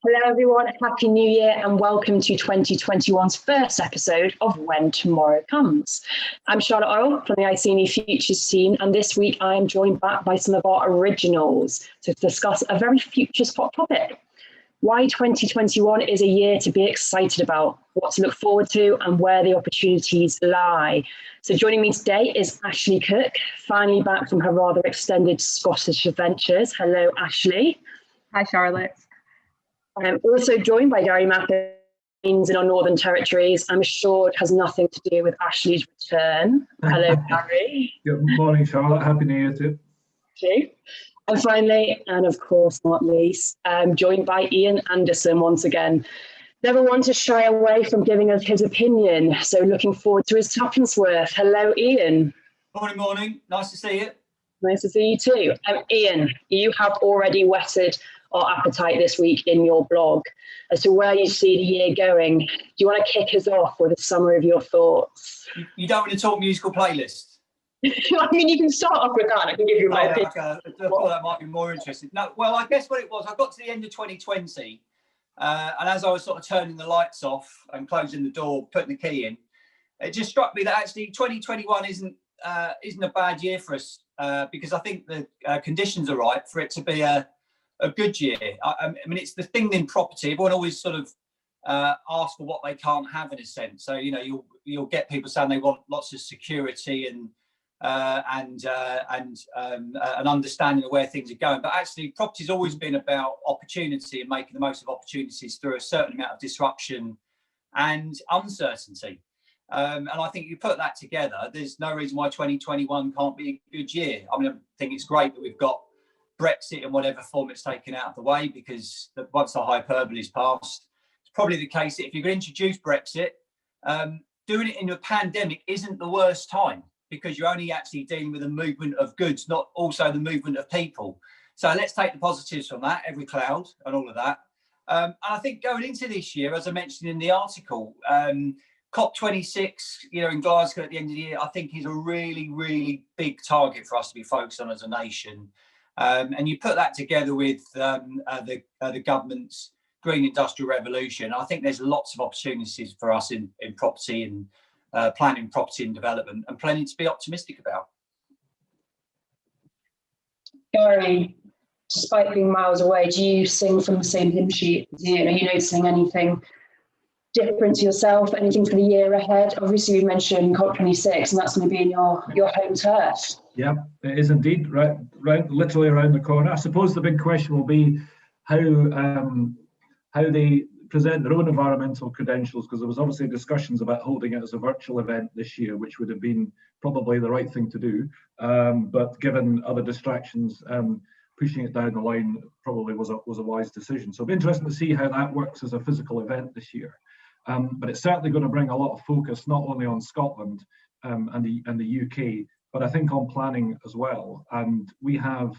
Hello everyone, Happy New Year and welcome to 2021's first episode of When Tomorrow Comes. I'm Charlotte Earle from the Athey Futures team, and this week I am joined back by some of our originals to discuss a very futures hot topic. Why 2021 is a year to be excited about, what to look forward to and where the opportunities lie. So joining me today is Ashley Cook, finally back from her rather extended Scottish adventures. Hello Ashley. Hi Charlotte. I'm also joined by Gary Mappins in our Northern Territories. I'm sure it has nothing to do with Ashley's return. Hello, Gary. Good morning, Charlotte. Happy New Year to you. And finally, and of course not least, I'm joined by Ian Anderson once again. Never one to shy away from giving us his opinion. So looking forward to his tuppence worth. Hello, Ian. Morning. Nice to see you. Nice to see you too. Ian, you have already whetted our appetite this week in your blog as to where you see the year going. Do you want to kick us off with a summary of your thoughts? You don't want to talk musical playlists? I mean, you can start off with that. I can give you my opinion. Okay. I thought that might be more interesting. No, well, I guess what it was, I got to the end of 2020, and as I was sort of turning the lights off and closing the door, putting the key in, it just struck me that actually 2021 isn't a bad year for us, because I think the conditions are right for it to be a good year. I mean, it's the thing in property. Everyone always sort of ask for what they can't have in a sense. So, you know, you'll get people saying they want lots of security and an understanding of where things are going. But actually, property's always been about opportunity and making the most of opportunities through a certain amount of disruption and uncertainty. And I think you put that together, there's no reason why 2021 can't be a good year. I mean, I think it's great that we've got Brexit in whatever form it's taken out of the way, because once the hyperbole is passed, it's probably the case that if you're going to introduce Brexit, doing it in a pandemic isn't the worst time, because you're only actually dealing with the movement of goods, not also the movement of people. So let's take the positives from that, every cloud and all of that. And I think going into this year, as I mentioned in the article, COP26, in Glasgow at the end of the year, I think is a really, really big target for us to be focused on as a nation. And you put that together with the government's Green Industrial Revolution, I think there's lots of opportunities for us in property and planning, property and development, and plenty to be optimistic about. Gary, despite being miles away, do you sing from the same hymn sheet? Are you noticing anything different to yourself, anything for the year ahead? Obviously, you mentioned COP26, and that's going to be in your home turf. Yeah, it is indeed, right, literally around the corner. I suppose the big question will be how they present their own environmental credentials, because there was obviously discussions about holding it as a virtual event this year, which would have been probably the right thing to do. But given other distractions, pushing it down the line probably was a wise decision. So it'll be interesting to see how that works as a physical event this year. But it's certainly going to bring a lot of focus not only on Scotland and the UK, but I think on planning as well. And we have,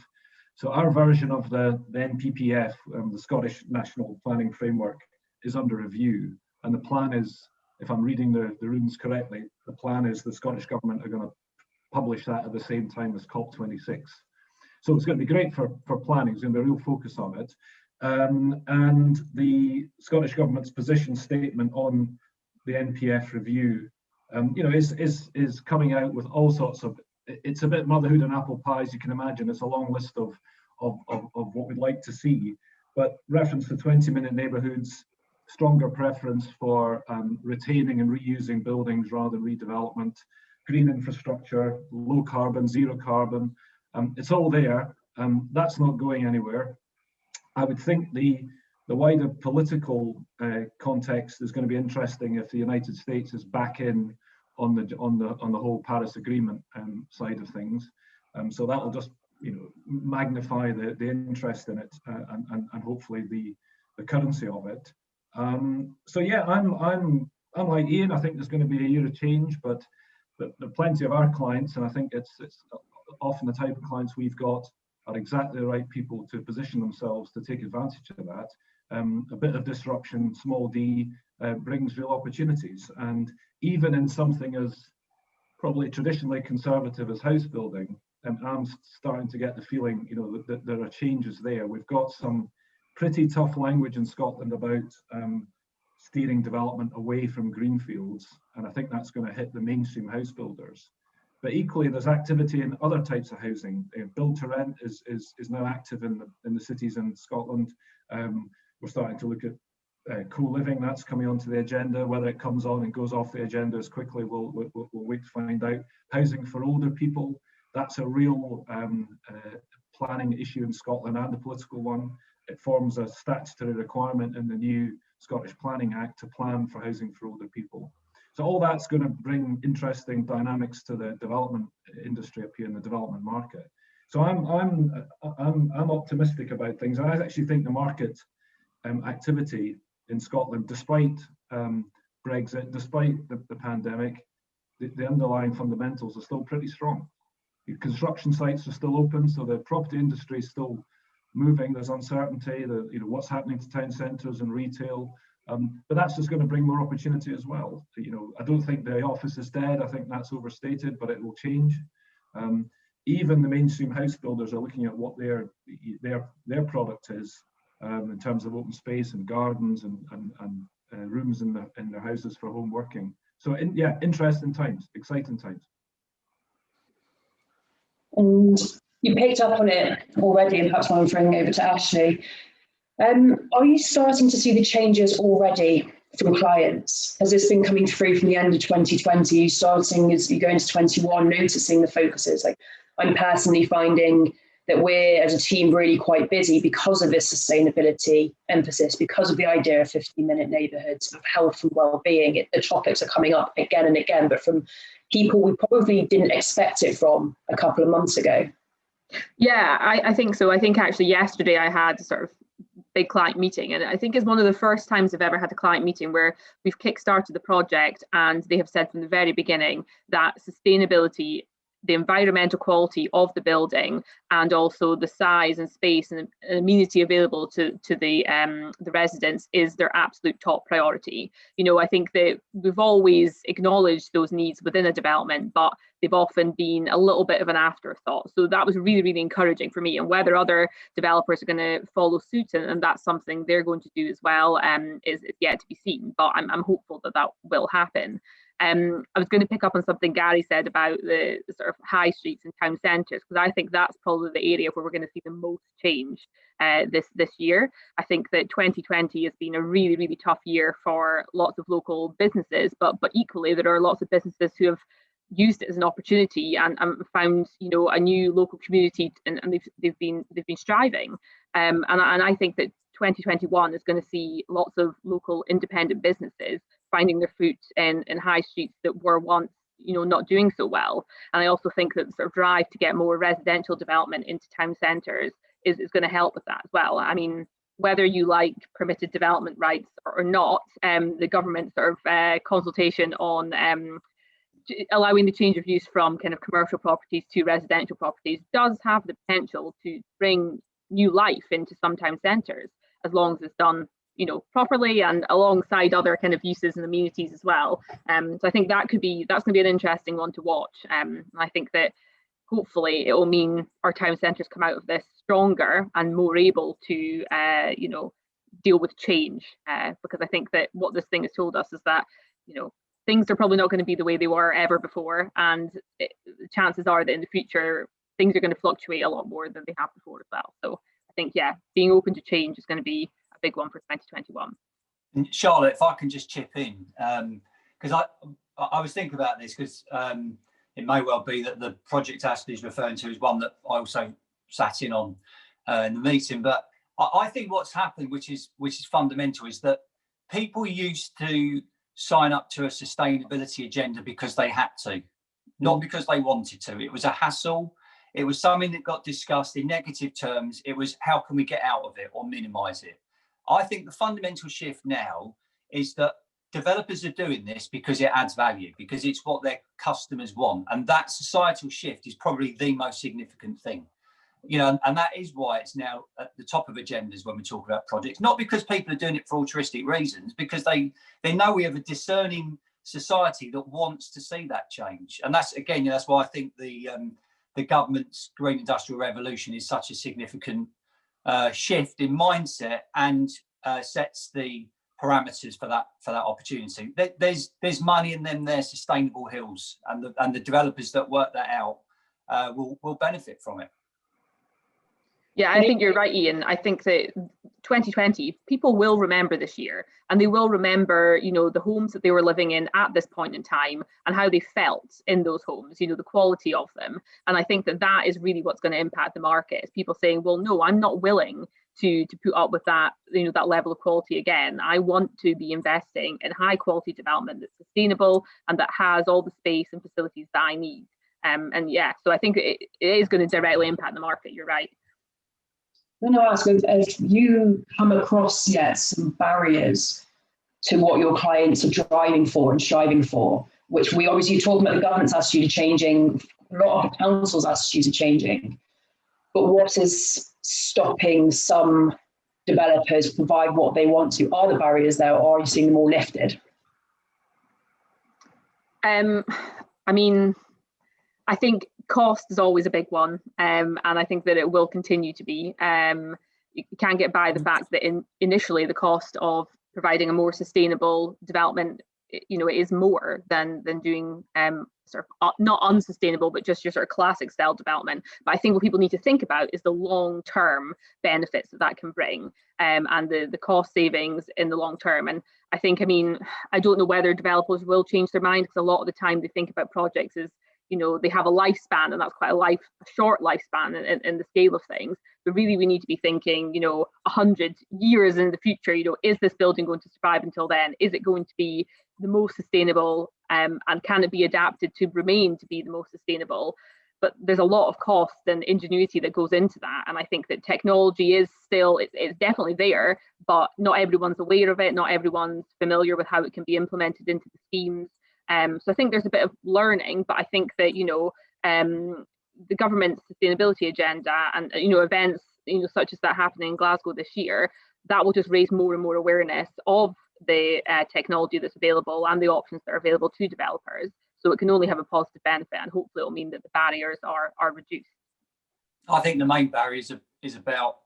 so our version of the NPPF, the Scottish National Planning Framework, is under review. And the plan is, if I'm reading the runes correctly, the plan is the Scottish Government are going to publish that at the same time as COP26. So it's going to be great for planning. There's going to be a real focus on it. And the Scottish Government's position statement on the NPF review, is coming out with all sorts of, it's a bit motherhood and apple pies, you can imagine. It's a long list of what we'd like to see, but reference to 20-minute neighbourhoods, stronger preference for retaining and reusing buildings rather than redevelopment, green infrastructure, low carbon, zero carbon. It's all there. That's not going anywhere. I would think the wider political context is going to be interesting if the United States is back in on the whole Paris Agreement side of things. So that will just magnify the interest in it and hopefully the currency of it. So yeah, I'm like Ian. I think there's going to be a year of change, but plenty of our clients, and I think it's often the type of clients we've got, are exactly the right people to position themselves to take advantage of that. A bit of disruption, small d, brings real opportunities. And even in something as probably traditionally conservative as house building, I'm starting to get the feeling, that there are changes there. We've got some pretty tough language in Scotland about steering development away from greenfields, and I think that's going to hit the mainstream house builders. But equally, there's activity in other types of housing. Build to rent is now active in the cities in Scotland. We're starting to look at co-living. That's coming onto the agenda. Whether it comes on and goes off the agenda as quickly, we'll wait to find out. Housing for older people, that's a real planning issue in Scotland and a political one. It forms a statutory requirement in the new Scottish Planning Act to plan for housing for older people. So all that's going to bring interesting dynamics to the development industry up here in the development market. So I'm optimistic about things. I actually think the market activity in Scotland, despite Brexit, despite the pandemic, the underlying fundamentals are still pretty strong. Construction sites are still open, so the property industry is still moving. There's uncertainty. What's happening to town centres and retail. But that's just going to bring more opportunity as well. I don't think the office is dead. I think that's overstated, but it will change. Even the mainstream house builders are looking at what their product is in terms of open space and gardens and rooms in their houses for home working. So interesting times, exciting times. And you picked up on it already, and perhaps I'm throwing over to Ashley. Are you starting to see the changes already from clients? Has this been coming through from the end of 2020? Are you starting as you go into 21, noticing the focuses? Like, I'm personally finding that we're as a team really quite busy because of this sustainability emphasis, because of the idea of 15-minute neighbourhoods, of health and well-being. The topics are coming up again and again, but from people we probably didn't expect it from a couple of months ago. Yeah, I think so. I think actually yesterday I had sort of big client meeting, and I think it's one of the first times I've ever had a client meeting where we've kickstarted the project and they have said from the very beginning that sustainability, the environmental quality of the building, and also the size and space and amenity available to the residents is their absolute top priority. I think that we've always acknowledged those needs within a development, but they've often been a little bit of an afterthought. So that was really, really encouraging for me. And whether other developers are going to follow suit and that's something they're going to do as well is yet to be seen. But I'm hopeful that will happen. I was going to pick up on something Gary said about the sort of high streets and town centres, because I think that's probably the area where we're going to see the most change this year. I think that 2020 has been a really, really tough year for lots of local businesses, but equally there are lots of businesses who have used it as an opportunity and found a new local community, and they've been striving. And I think that 2021 is going to see lots of local independent businesses finding their foot in high streets that were once not doing so well. And I also think that the sort of drive to get more residential development into town centres is going to help with that as well. I mean, whether you like permitted development rights or not, the government sort of consultation on allowing the change of use from kind of commercial properties to residential properties does have the potential to bring new life into some town centres, as long as it's done properly and alongside other kind of uses and amenities as well. So I think that's going to be an interesting one to watch. I think that hopefully it will mean our town centres come out of this stronger and more able to deal with change, because I think that what this thing has told us is that things are probably not going to be the way they were ever before, and the chances are that in the future things are going to fluctuate a lot more than they have before as well. So I think being open to change is going to be a big one for 2021. And Charlotte, if I can just chip in, because I was thinking about this, because it may well be that the project Ashley is referring to is one that I also sat in on in the meeting. But I think what's happened, which is fundamental, is that people used to sign up to a sustainability agenda because they had to, not because they wanted to. It was a hassle. It was something that got discussed in negative terms. It was, how can we get out of it or minimise it? I think the fundamental shift now is that developers are doing this because it adds value, because it's what their customers want. And that societal shift is probably the most significant thing. And that is why it's now at the top of agendas when we talk about projects, not because people are doing it for altruistic reasons, because they know we have a discerning society that wants to see that change. And that's why I think the government's Green Industrial Revolution is such a significant shift in mindset and sets the parameters for that opportunity. There's money in them, they're sustainable hills, and the developers that work that out will benefit from it. Yeah, I think you're right, Ian. I think that 2020, people will remember this year, and they will remember, the homes that they were living in at this point in time and how they felt in those homes, the quality of them. And I think that is really what's going to impact the market, is people saying, well, no, I'm not willing to put up with that, that level of quality again. I want to be investing in high quality development that's sustainable and that has all the space and facilities that I need. And yeah, so I think it is going to directly impact the market. You're right. I'm going to ask if you come across yet some barriers to what your clients are driving for and striving for, which we obviously talk about the government's attitude to changing, a lot of the council's attitude to changing, but what is stopping some developers provide what they want to? Are the barriers there, or are you seeing them all lifted? I mean, I think cost is always a big one, and I think that it will continue to be. You can't get by the fact that initially the cost of providing a more sustainable development, it is more than doing sort of not unsustainable, but just your sort of classic style development. But I think what people need to think about is the long-term benefits that can bring, and the cost savings in the long term. And I think, I don't know whether developers will change their mind, because a lot of the time they think about projects as, they have a lifespan, and that's quite a short lifespan in the scale of things. But really, we need to be thinking, 100 years in the future, is this building going to survive until then? Is it going to be the most sustainable, and can it be adapted to remain to be the most sustainable? But there's a lot of cost and ingenuity that goes into that. And I think that technology is still, it's definitely there, but not everyone's aware of it. Not everyone's familiar with how it can be implemented into the schemes. So I think there's a bit of learning, but I think that, the government's sustainability agenda and, events, such as that happening in Glasgow this year, that will just raise more and more awareness of the technology that's available and the options that are available to developers. So it can only have a positive benefit, and hopefully it'll mean that the barriers are reduced. I think the main barrier is about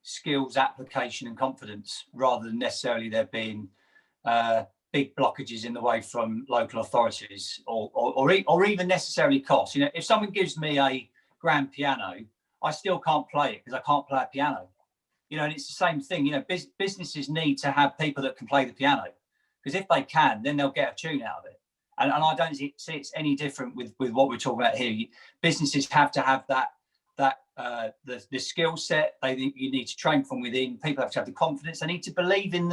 skills, application and confidence, rather than necessarily there being big blockages in the way from local authorities or even necessarily costs. If someone gives me a grand piano, I still can't play it because I can't play a piano. And it's the same thing. Businesses need to have people that can play the piano, because if they can, then they'll get a tune out of it. And I don't see it's any different with what we're talking about here. Businesses have to have the skill set. You need to train from within. People have to have the confidence. They need to believe in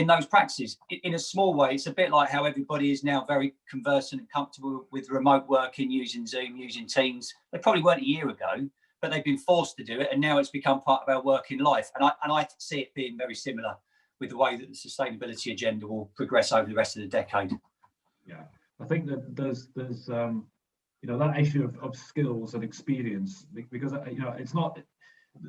those practices. In a small way, it's a bit like how everybody is now very conversant and comfortable with remote working, using Zoom, using Teams. They probably weren't a year ago, but they've been forced to do it, and now it's become part of our working life. And I see it being very similar with the way that the sustainability agenda will progress over the rest of the decade. Yeah, I think that there's that issue of skills and experience, because it's not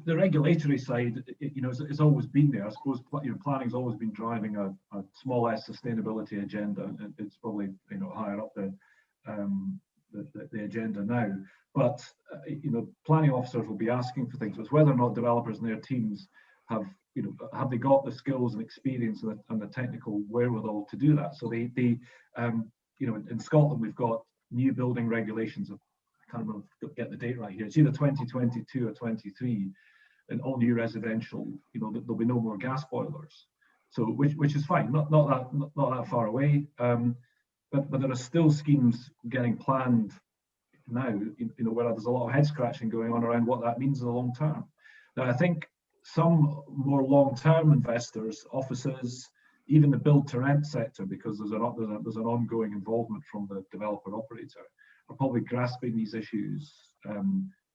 the regulatory side. It's always been there. I suppose planning's always been driving a small s sustainability agenda. It's probably higher up the agenda now. But planning officers will be asking for things. It's whether or not developers and their teams have they got the skills and experience and the technical wherewithal to do that. So in Scotland we've got new building regulations. I can't remember, get the date right here. It's either 2022 or 23, and all new residential. There'll be no more gas boilers. So which is fine. Not that far away. But there are still schemes getting planned now. Where there's a lot of head scratching going on around what that means in the long term. Now I think some more long-term investors, offices, even the build-to-rent sector, because there's an ongoing involvement from the developer operator, are probably grasping these issues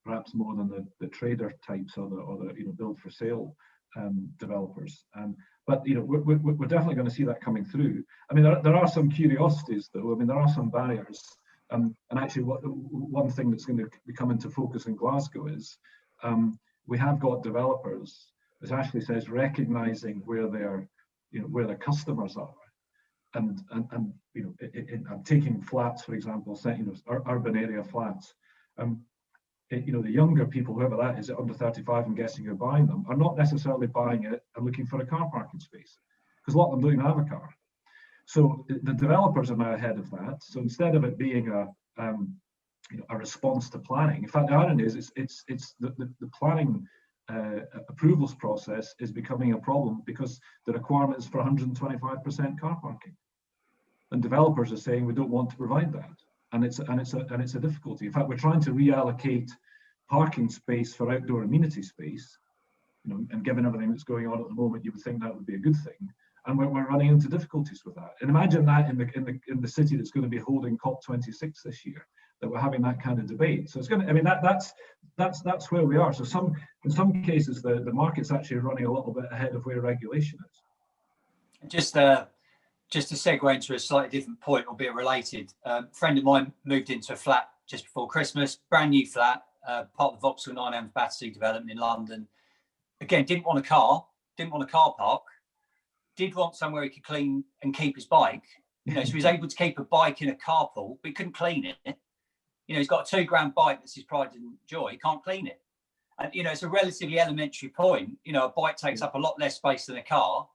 perhaps more than the trader types or the build-for-sale developers. But we're definitely going to see that coming through. There are some curiosities though. There are some barriers, and actually, one thing that's going to be coming into focus in Glasgow is. We have got developers, as Ashley says, recognizing where where their customers are, and I'm taking flats for example, urban area flats. the younger people, whoever that is, under 35, I'm guessing, who are buying them, are not necessarily buying it and looking for a car parking space, because a lot of them don't even have a car. So the developers are now ahead of that. So instead of it being a response to planning, in fact, the irony is it's the planning approvals process is becoming a problem because the requirement is for 125% car parking, and developers are saying we don't want to provide that, and it's a difficulty. In fact, we're trying to reallocate parking space for outdoor amenity space, and given everything that's going on at the moment, you would think that would be a good thing, and we're running into difficulties with that. And imagine that in the city that's going to be holding COP26 this year, that we're having that kind of debate. So it's going to, I mean, that's where we are. So in some cases, the market's actually running a little bit ahead of where regulation is. Just to segue into a slightly different point, albeit related, a friend of mine moved into a flat just before Christmas, brand new flat, part of the Vauxhall 9 Elms Battersea development in London. Again, didn't want a car park, did want somewhere he could clean and keep his bike. So he was able to keep a bike in a carpool, but he couldn't clean it. He's got a £2,000 bike that's his pride and joy. He can't clean it. And, it's a relatively elementary point. A bike takes up a lot less space than a car.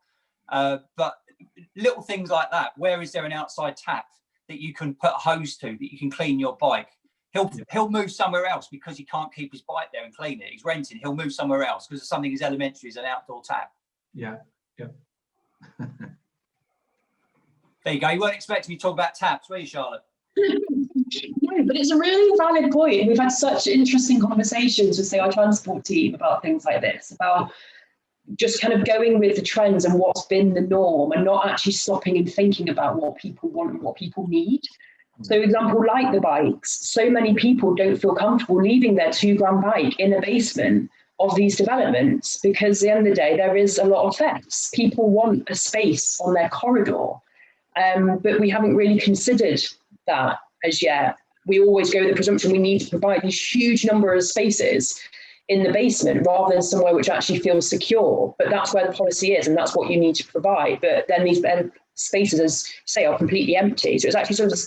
But little things like that, where is there an outside tap that you can put a hose to, that you can clean your bike? He'll move somewhere else because he can't keep his bike there and clean it. He's renting. He'll move somewhere else because of something as elementary as an outdoor tap. Yeah. There you go. You weren't expecting me to talk about taps, were you, Charlotte? No, but it's a really valid point. We've had such interesting conversations with, say, our transport team about things like this, about just kind of going with the trends and what's been the norm and not actually stopping and thinking about what people want and what people need. So, for example, like the bikes, so many people don't feel comfortable leaving their £2,000 bike in a basement of these developments because at the end of the day, there is a lot of thefts. People want a space on their corridor, but we haven't really considered that as yet. We always go with the presumption we need to provide these huge number of spaces in the basement rather than somewhere which actually feels secure. But that's where the policy is, and that's what you need to provide. But then these spaces, as you say, are completely empty. So it's actually sort of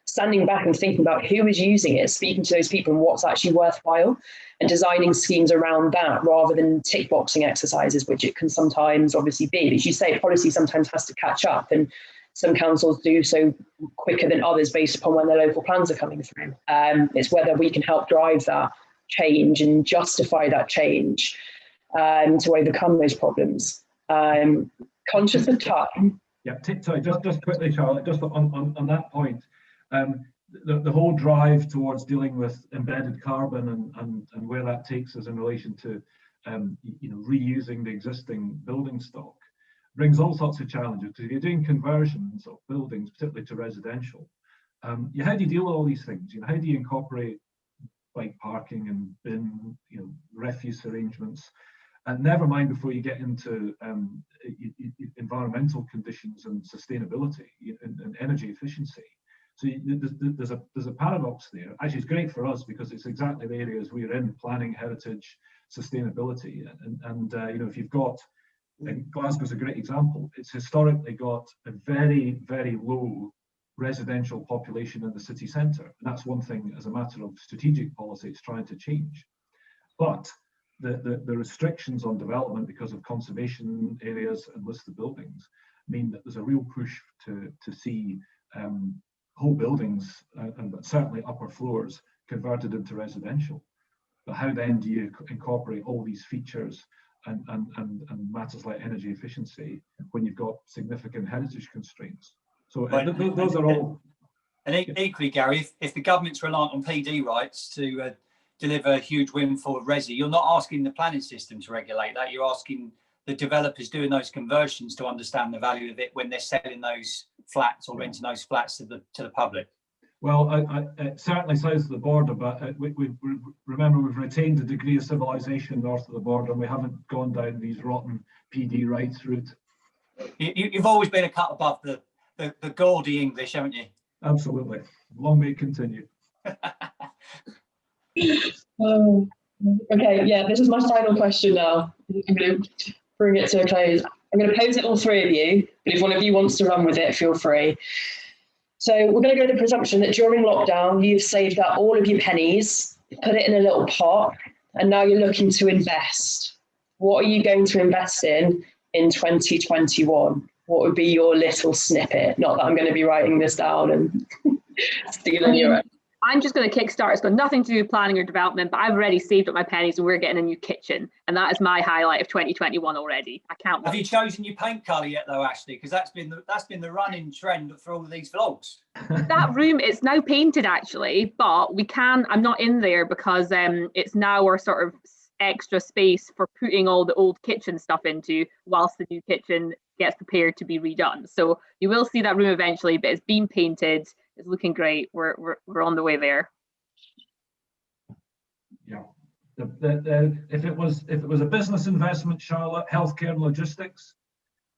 standing back and thinking about who is using it, speaking to those people and what's actually worthwhile, and designing schemes around that rather than tick boxing exercises, which it can sometimes obviously be. But as you say, policy sometimes has to catch up, and some councils do so quicker than others based upon when their local plans are coming through. It's whether we can help drive that change and justify that change to overcome those problems. Conscious of time. Yeah, sorry, just quickly, Charlotte, just on that point. The whole drive towards dealing with embedded carbon and where that takes us in relation to reusing the existing building stock brings all sorts of challenges, because if you're doing conversions of buildings, particularly to residential, how do you deal with all these things? How do you incorporate bike parking and bin, refuse arrangements, and never mind before you get into environmental conditions and sustainability and energy efficiency. So there's a paradox there. Actually, it's great for us because it's exactly the areas we're in: planning, heritage, sustainability. And if you've got, Glasgow's a great example. It's historically got a very, very low residential population in the city centre, and that's one thing as a matter of strategic policy it's trying to change. But the restrictions on development because of conservation areas and listed buildings mean that there's a real push to see whole buildings, and certainly upper floors, converted into residential. But how then do you incorporate all these features and matters like energy efficiency when you've got significant heritage constraints? So those are all. And equally, Gary, if the government's reliant on PD rights to deliver a huge windfall of resi, you're not asking the planning system to regulate that. You're asking the developers doing those conversions to understand the value of it when they're selling those flats or renting those flats to the public. Well, it certainly south of the border, but we remember we've retained a degree of civilization north of the border, and we haven't gone down these rotten PD rights route. You've always been a cut above the gaudy English, haven't you? Absolutely. Long may it continue. Okay, yeah, this is my final question now. I'm going to bring it to a close. I'm going to pose it all three of you, but if one of you wants to run with it, feel free. So we're going to go to the presumption that during lockdown, you've saved up all of your pennies put it in a little pot, and now you're looking to invest. What are you going to invest in 2021? What would be your little snippet? Not that I'm going to be writing this down and stealing your own. I'm just going to kickstart. It's got nothing to do with planning or development, but I've already saved up my pennies and we're getting a new kitchen. And that is my highlight of 2021 already. I can't wait. Have you chosen your paint colour yet though, Ashley? Because that's been the running trend for all of these vlogs. That room is now painted actually, but I'm not in there because it's now our sort of extra space for putting all the old kitchen stuff into whilst the new kitchen gets prepared to be redone. So you will see that room eventually, but it's been painted. It's looking great. We're on the way there. Yeah. If it was a business investment, Charlotte, healthcare and logistics.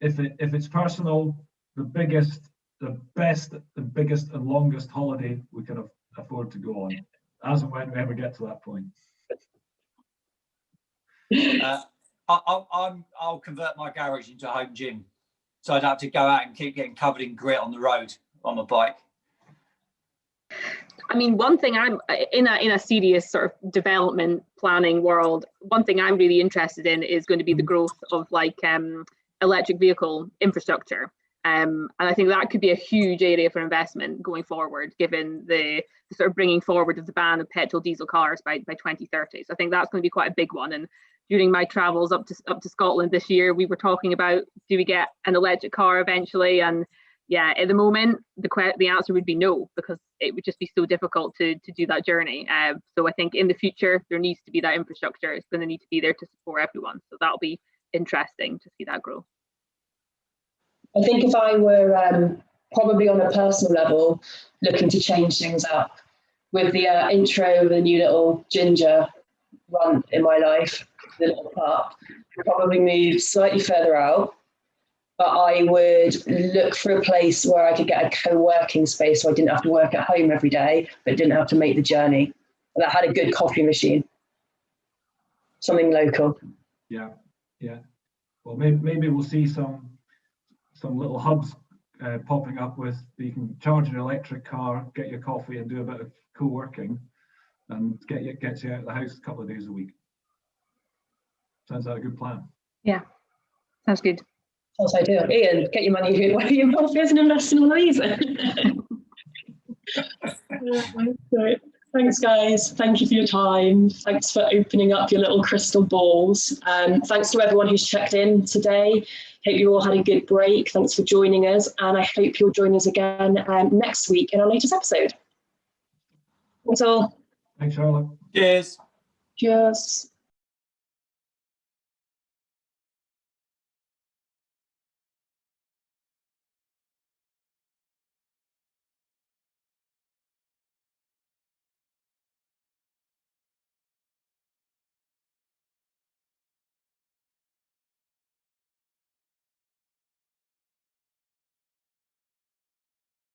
If it's personal, the biggest and longest holiday we can afford to go on, as and when we ever get to that point. I'll convert my garage into a home gym, so I'd have to go out and keep getting covered in grit on the road on my bike. I mean, one thing I'm in a serious sort of development planning world, one thing I'm really interested in is going to be the growth of like electric vehicle infrastructure. And I think that could be a huge area for investment going forward, given the sort of bringing forward of the ban of petrol diesel cars by 2030. So I think that's going to be quite a big one. And during my travels up to Scotland this year, we were talking about, do we get an electric car eventually? And yeah, at the moment, the answer would be no, because it would just be so difficult to do that journey. So I think in the future, there needs to be that infrastructure. It's going to need to be there to support everyone. So that'll be interesting to see that grow. I think if I were probably on a personal level looking to change things up with the intro of the new little ginger run in my life, the little pup, I'd probably move slightly further out. But I would look for a place where I could get a co-working space so I didn't have to work at home every day, but didn't have to make the journey. And that had a good coffee machine, something local. Yeah. Well, maybe we'll see some little hubs popping up with you can charge an electric car, get your coffee, and do a bit of co-working, and gets you out of the house a couple of days a week. Sounds like a good plan. Yeah, sounds good. Sounds ideal. Ian, get your money where your mouth is and invest in all of these. Great. Thanks, guys. Thank you for your time. Thanks for opening up your little crystal balls. Thanks to everyone who's checked in today. Hope you all had a good break. Thanks for joining us. And I hope you'll join us again next week in our latest episode. That's all. Thanks, Charlotte. Cheers. Cheers.